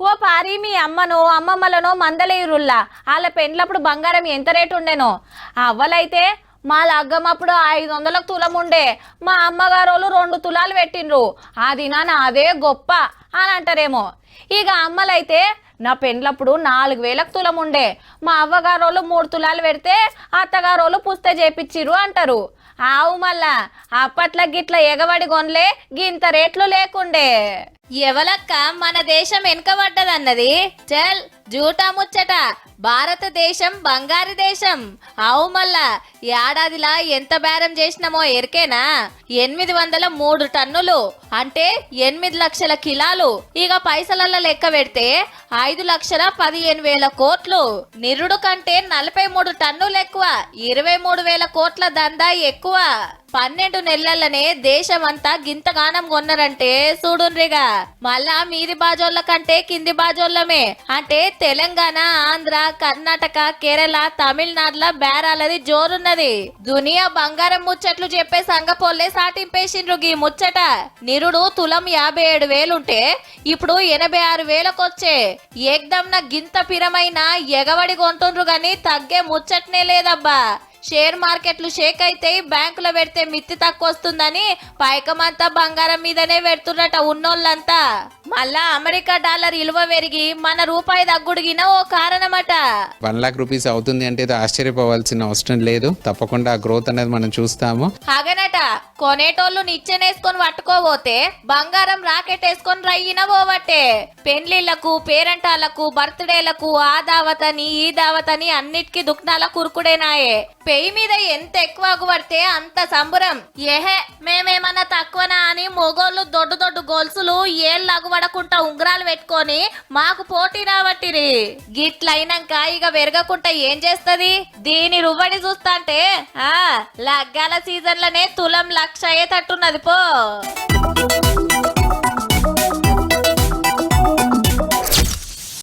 ఓ పారి మీ అమ్మనో అమ్మమ్మలనో మందలేరుల్లా వాళ్ళ పెండ్లప్పుడు బంగారం ఎంత రేటు ఉండేనో. అవ్వలైతే మా లగ్గం అప్పుడు 500లకు తులం ఉండే, మా అమ్మగారోళ్ళు 2 తులాలు పెట్టిండ్రు. ఆ దినాన అదే గొప్ప అని అంటారేమో. ఇక అమ్మలైతే నా పెండ్లప్పుడు 4000లకు తులం ఉండే, మా అవ్వగారోళ్ళు 3 తులాలు పెడితే అత్తగారోళ్ళు పుస్త చేపిచ్చిరు అంటారు. ఆవు మళ్ళా అప్పట్ల గిట్ల ఎగబడి కొనలే, గింత రేట్లు లేకుండే. ఎవలక్క మన దేశం వెనుకబడ్డదన్నది? చల్ జూటా ముచ్చట. భారతదేశం బంగారు దేశం. అవు మళ్ళా ఏడాదిలా ఎంత బేరం చేసినామో ఎరికేనా? 803 టన్నులు అంటే 8 లక్షల కిలాలు. ఇక పైసలల్ల లెక్క పెడితే 5,15,000 కోట్లు. నిరుడు కంటే 43 టన్నులు ఎక్కువ, 23,000 కోట్ల దందా ఎక్కువ. 12 నెలలనే దేశమంతా గింతగానం కొన్నారంటే చూడుండ్రిగా. మళ్ళా మీది బాజోళ్ళ కంటే కింది బాజోళ్ళమే అంటే తెలంగాణ, ఆంధ్ర, కర్ణాటక, కేరళ, తమిళనాడుల బేరాలది జోరున్నది. దునియా బంగారం ముచ్చట్లు చెప్పే సంగపోల్లే సాటింపేసిండ్రు గీ ముచ్చట. నిరుడు తులం 57,000 ఉంటే ఇప్పుడు 86,000కొచ్చే. ఏకదమ్న గింత పిరమైన ఎగవడి కొంటుండ్రు గాని తగ్గే ముచ్చట్నే లేదబ్బా. షేర్ మార్కెట్లు షేక్ అయితే బ్యాంకులో పెడితే మిత్తి తక్కువ వస్తుందని పైకమంతా బంగారం మీదనే పెడుతున్నట ఉన్నోళ్ళంతా. మళ్ళా అమెరికా డాలర్ విలువ పెరిగి మన రూపాయి తగ్గుడిగిన ఓ కారణమట. 1 లాక్ రూపీస్ అవుతుంది అంటే ఆశ్చర్యపోవాల్సిన అవసరం లేదు. తప్పకుండా ఆ గ్రోత్ అనేది మనం చూస్తాము. అగనట కొనేటోళ్ళు నిచ్చెనేసుకొని పట్టుకోబోతే బంగారం రాకెట్ వేసుకొని రయ్యిన పోవట్టే. పెండ్లిళ్లకు, పేరంటాలకు, బర్త్డేలకు ఆ దావతని ఈ దావతని అన్నిటికీ దుఃఖాల కురుకుడేనాయే. పెయి మీద ఎంత ఎక్కువ అగుపడితే అంత సంబురం. ఏహే మేమేమన్నా తక్కువనా అని మొగోళ్ళు దొడ్డు దొడ్డు గొలుసులు ఏళ్ళు అగుపడకుండా ఉంగరాలు పెట్టుకొని మాకు పోటీ రాబట్టిరి. గిట్లయినాక ఇక వెరగకుండా ఏం చేస్తది? దీని రువ్వడి చూస్తాంటే లగ్గాల సీజన్లనే తులం 1,00,000 అయ్యేటట్టున్నది పో.